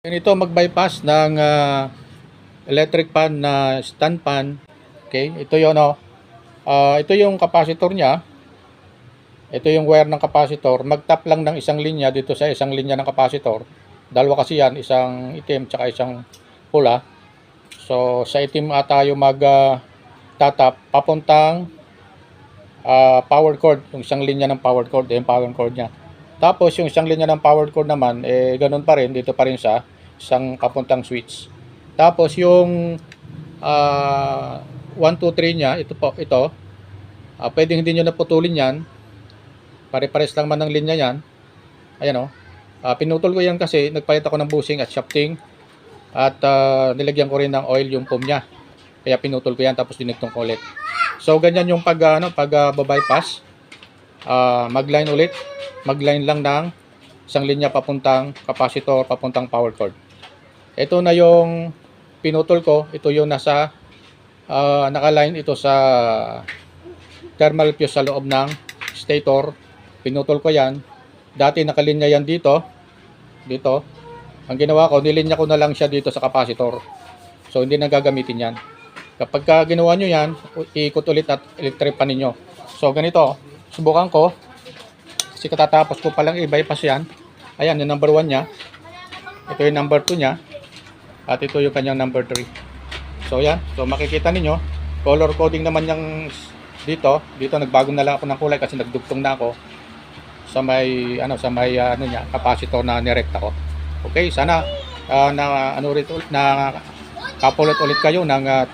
Ganito mag-bypass ng electric fan na stand fan. Okay, ito 'yon ito yung capacitor niya. Ito yung wire ng capacitor. Mag-tap lang ng isang linya dito sa isang linya ng capacitor. Dalawa kasi yan, isang itim tsaka isang pula. So sa itim tayo mag-tap papuntang power cord, yung isang linya ng power cord, yung power cord niya. Tapos yung isang linya ng power cord naman, ganun pa rin, dito pa rin sa isang papuntang switch. Tapos yung 1, 2, 3 niya, pwedeng hindi nyo naputulin yan. Pare-pares lang man ng linya yan. Ayan pinutol ko yan kasi nagpalit ako ng bushing at shafting. At nilagyan ko rin ng oil yung foam niya. Kaya pinutol ko yan tapos dinigtong ko ulit. So ganyan yung pag-bypass. Mag-line ulit. Mag-line lang ng isang linya papuntang capacitor, papuntang power cord. Ito na yung pinutol ko. Ito yung nasa naka-line ito sa thermal fuse sa loob ng stator. Pinutol ko yan. Dati nakalinya yan dito. Ang ginawa ko, nilinya ko na lang siya dito sa capacitor. So hindi na gagamitin yan. Kapag ginawa nyo yan, iikot ulit at electric pan ninyo. So ganito, subukan ko. Kasi katatapos ko palang i-bypass yan. Ayan, yung number 1 nya. Ito yung number 2 nya. At ito yung kanyang number 3. So yan, so makikita ninyo, color coding naman yung dito nagbago na lang ako ng kulay kasi nagdugtong na ako sa may capacitor na nirekta ko. Okay, sana na kapulot ulit kayo ng